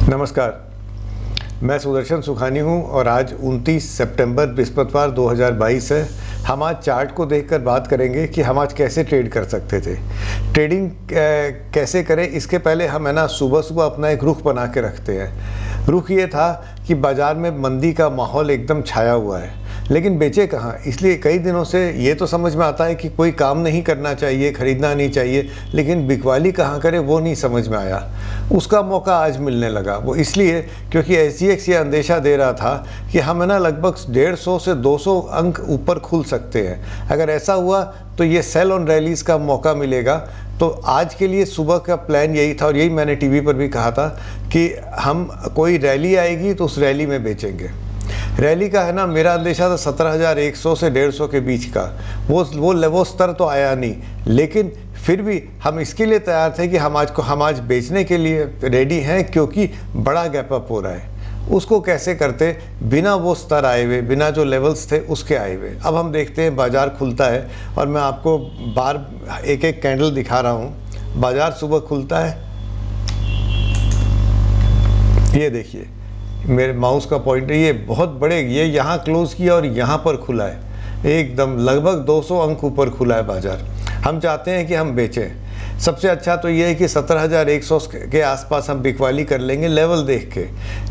नमस्कार, मैं सुदर्शन सुखानी हूं और आज 29 सितंबर बृहस्पतिवार 2022 है। हम आज चार्ट को देखकर बात करेंगे कि हम आज कैसे ट्रेड कर सकते थे। ट्रेडिंग कैसे करें इसके पहले हम सुबह अपना एक रुख बना के रखते हैं। रुख ये था कि बाज़ार में मंदी का माहौल एकदम छाया हुआ है, लेकिन बेचे कहाँ। इसलिए कई दिनों से ये तो समझ में आता है कि कोई काम नहीं करना चाहिए, खरीदना नहीं चाहिए, लेकिन बिकवाली कहाँ करे वो नहीं समझ में आया। उसका मौका आज मिलने लगा। वो इसलिए क्योंकि SGX ये अंदेशा दे रहा था कि हम लगभग 150 से 200 अंक ऊपर खुल सकते हैं। अगर ऐसा हुआ तो ये सेल ऑन रैलीज का मौका मिलेगा। तो आज के लिए सुबह का प्लान यही था और यही मैंने टीवी पर भी कहा था कि हम कोई रैली आएगी तो उस रैली में बेचेंगे। रैली का मेरा अंदेशा था 17,100 से 150 के बीच का। वो स्तर तो आया नहीं, लेकिन फिर भी हम इसके लिए तैयार थे कि हम आज बेचने के लिए रेडी हैं, क्योंकि बड़ा गैप अप हो रहा है। उसको कैसे करते बिना वो स्तर आए हुए, बिना जो लेवल्स थे उसके आए हुए। अब हम देखते हैं बाज़ार खुलता है और मैं आपको बार एक एक कैंडल दिखा रहा हूँ। बाज़ार सुबह खुलता है, ये देखिए मेरे माउस का पॉइंटर, ये बहुत बड़े, ये यहाँ क्लोज किया और यहाँ पर खुला है, एकदम लगभग 200 अंक ऊपर खुला है बाज़ार। हम चाहते हैं कि हम बेचें। सबसे अच्छा तो ये है कि 17,100 के आसपास हम बिकवाली कर लेंगे लेवल देख के।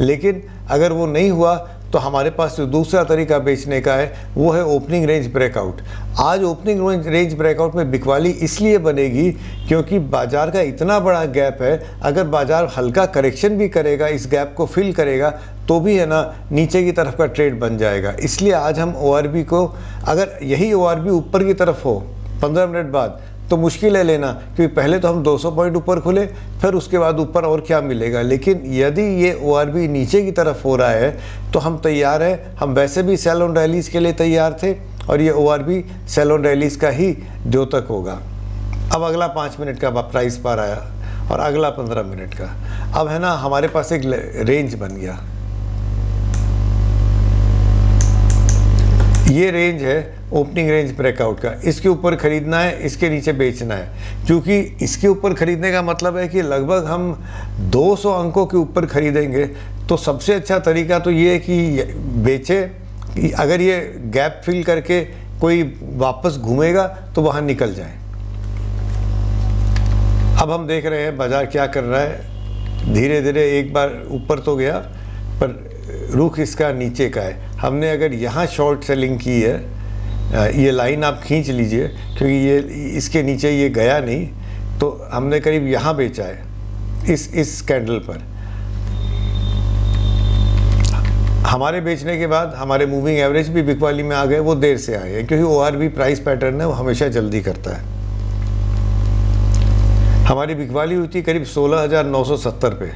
लेकिन अगर वो नहीं हुआ तो हमारे पास जो दूसरा तरीका बेचने का है वो है ओपनिंग रेंज ब्रेकआउट। आज ओपनिंग रेंज ब्रेकआउट में बिकवाली इसलिए बनेगी क्योंकि बाज़ार का इतना बड़ा गैप है। अगर बाज़ार हल्का करेक्शन भी करेगा, इस गैप को फिल करेगा, तो भी नीचे की तरफ का ट्रेड बन जाएगा। इसलिए आज हम ORB को, अगर यही ORB ऊपर की तरफ हो 15 मिनट बाद तो मुश्किल है लेना, क्योंकि पहले तो हम 200 पॉइंट ऊपर खुले, फिर उसके बाद ऊपर और क्या मिलेगा। लेकिन यदि ये ORB नीचे की तरफ हो रहा है तो हम तैयार हैं। हम वैसे भी सेल ऑन रैलीज़ के लिए तैयार थे और ये ORB सेल ऑन रैलीज़ का ही द्योतक होगा। अब अगला 5 मिनट का प्राइस पार आया और अगला 15 मिनट का। अब हमारे पास एक रेंज बन गया। ये रेंज है ओपनिंग रेंज ब्रेकआउट का। इसके ऊपर खरीदना है, इसके नीचे बेचना है। क्योंकि इसके ऊपर खरीदने का मतलब है कि लगभग हम 200 अंकों के ऊपर खरीदेंगे, तो सबसे अच्छा तरीका तो ये है कि बेचे। अगर ये गैप फिल करके कोई वापस घूमेगा तो वहाँ निकल जाए। अब हम देख रहे हैं बाज़ार क्या कर रहा है। धीरे धीरे एक बार ऊपर तो गया, पर रुख इसका नीचे का है। हमने अगर यहाँ शॉर्ट सेलिंग की है, ये लाइन आप खींच लीजिए, क्योंकि ये इसके नीचे ये गया नहीं, तो हमने करीब यहाँ बेचा है इस कैंडल पर। हमारे बेचने के बाद हमारे मूविंग एवरेज भी बिकवाली में आ गए। वो देर से आए हैं क्योंकि ORB प्राइस पैटर्न है, वो हमेशा जल्दी करता है। हमारी बिकवाली हुई थी करीब 16,970 पे।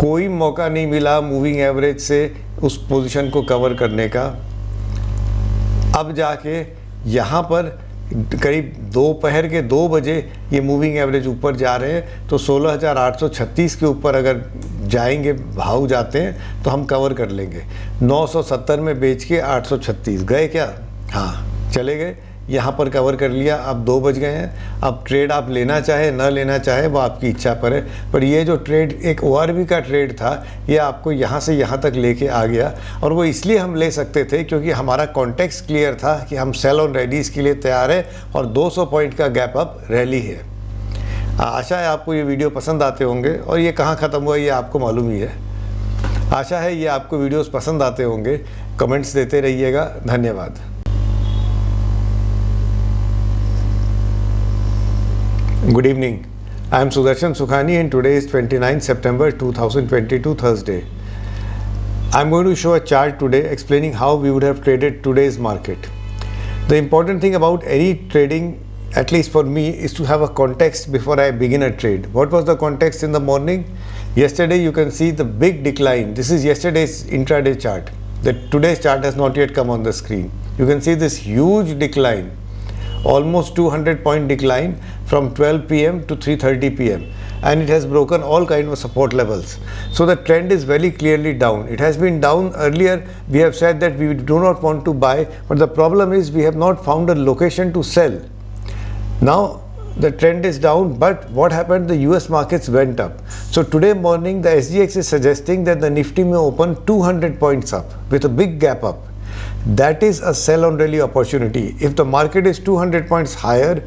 कोई मौका नहीं मिला मूविंग एवरेज से उस पोजीशन को कवर करने का। अब जाके यहाँ पर करीब दोपहर के 2 बजे ये मूविंग एवरेज ऊपर जा रहे हैं, तो 16,836 के ऊपर अगर जाएंगे, भाव जाते हैं तो हम कवर कर लेंगे। 970 में बेच के 836 गए क्या? हाँ, चले गए। यहाँ पर कवर कर लिया। अब 2 बज गए हैं। अब ट्रेड आप लेना चाहे न लेना चाहे वो आपकी इच्छा पर है, पर ये जो ट्रेड एक ORB का ट्रेड था, ये आपको यहाँ से यहाँ तक लेके आ गया। और वो इसलिए हम ले सकते थे क्योंकि हमारा कॉन्टेक्स्ट क्लियर था कि हम सेल ऑन रैलीज़ के लिए तैयार है और 200 पॉइंट का गैप अप रैली है। आशा है आपको ये वीडियो पसंद आते होंगे, और ये कहाँ ख़त्म हुआ ये आपको मालूम ही है। आशा है ये आपको वीडियोज़ पसंद आते होंगे। कमेंट्स देते रहिएगा। धन्यवाद। Good evening. I am Sudarshan Sukhani and today is 29 September 2022 Thursday. I am going to show a chart today explaining how we would have traded today's market. The important thing about any trading, at least for me, is to have a context before I begin a trade. What was the context in the morning? Yesterday you can see the big decline. This is yesterday's intraday chart. Today's chart has not yet come on the screen. You can see this huge decline. Almost 200 point decline from 12 p.m. to 3:30 p.m. and it has broken all kind of support levels. So the trend is very clearly down. It has been down earlier. We have said that we do not want to buy, but the problem is we have not found a location to sell. Now the trend is down, but what happened? The US markets went up. So today morning the SGX is suggesting that the Nifty may open 200 points up with a big gap up. That is a sell on rally opportunity. If the market is 200 points higher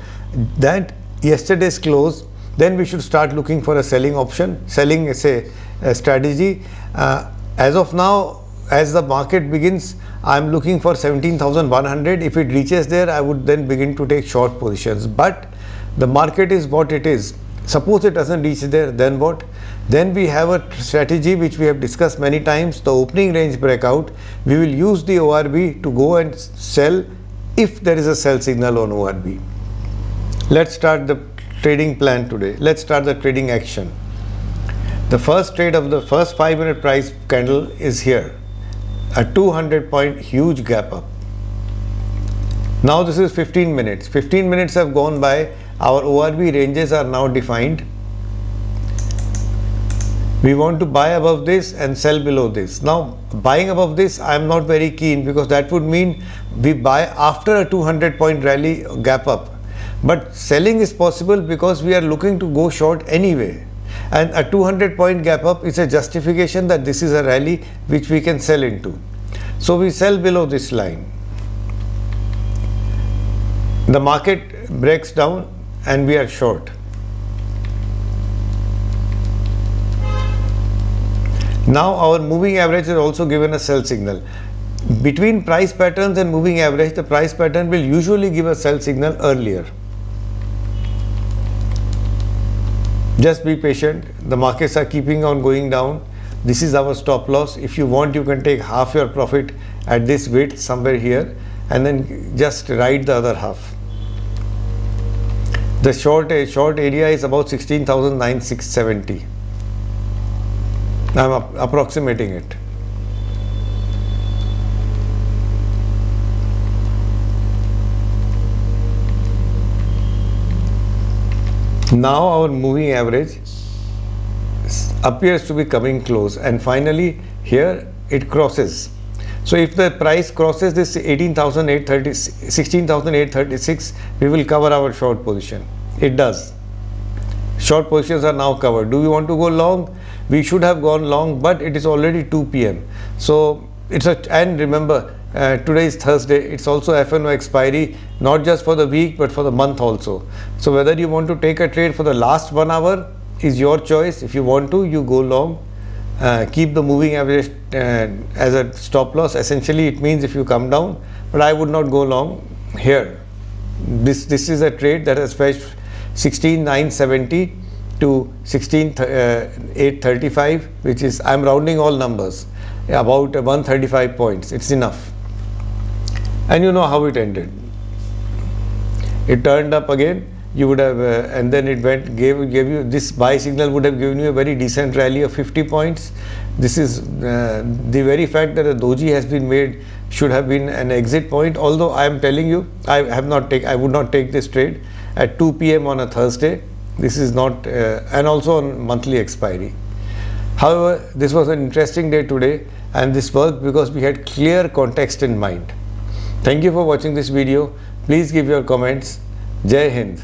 than yesterday's close, then we should start looking for a selling option, selling say a strategy. As of now, as the market begins, I am looking for 17,100. If it reaches there, I would then begin to take short positions. But the market is what it is. Suppose it doesn't reach there, then what? Then we have a strategy which we have discussed many times, the opening range breakout. We will use the ORB to go and sell if there is a sell signal on ORB. Let's start the trading plan today. Let's start the trading action. The first trade of the first 5-minute price candle is here. A 200 point huge gap up. Now this is 15 minutes. 15 minutes have gone by. Our ORB ranges are now defined. We want to buy above this and sell below this. Now buying above this I am not very keen, because that would mean we buy after a 200 point rally gap up. But selling is possible because we are looking to go short anyway. And a 200 point gap up is a justification that this is a rally which we can sell into. So we sell below this line. The market breaks down and we are short. Now our moving average is also given a sell signal. Between price patterns and moving average, the price pattern will usually give a sell signal earlier. Just be patient. The markets are keeping on going down. This is our stop loss. If you want, you can take half your profit at this width somewhere here and then just ride the other half. The short area is about 16,970. I'm approximating it. Now our moving average appears to be coming close, and finally here it crosses. So if the price crosses this 16,836, we will cover our short position. It does. Short positions are now covered. Do we want to go long? We should have gone long, but it is already 2 p.m. So and remember, today is Thursday. It's also FNO expiry, not just for the week but for the month also. So whether you want to take a trade for the last 1 hour is your choice. If you want to, you go long. Keep the moving average as a stop loss. Essentially it means if you come down, but I would not go long here. This is a trade that has fetched 16,970 to 16,835, which is, I'm rounding all numbers, about 135 points. It's enough. And you know how it ended. It turned up again. You would have and then it gave you this buy signal, would have given you a very decent rally of 50 points. This is the very fact that a doji has been made should have been an exit point. Although I am telling you, I would not take this trade at 2 p.m. on a Thursday. This is not and also on monthly expiry. However, this was an interesting day today, and this worked because we had clear context in mind. Thank you for watching this video. Please give your comments. Jai Hind.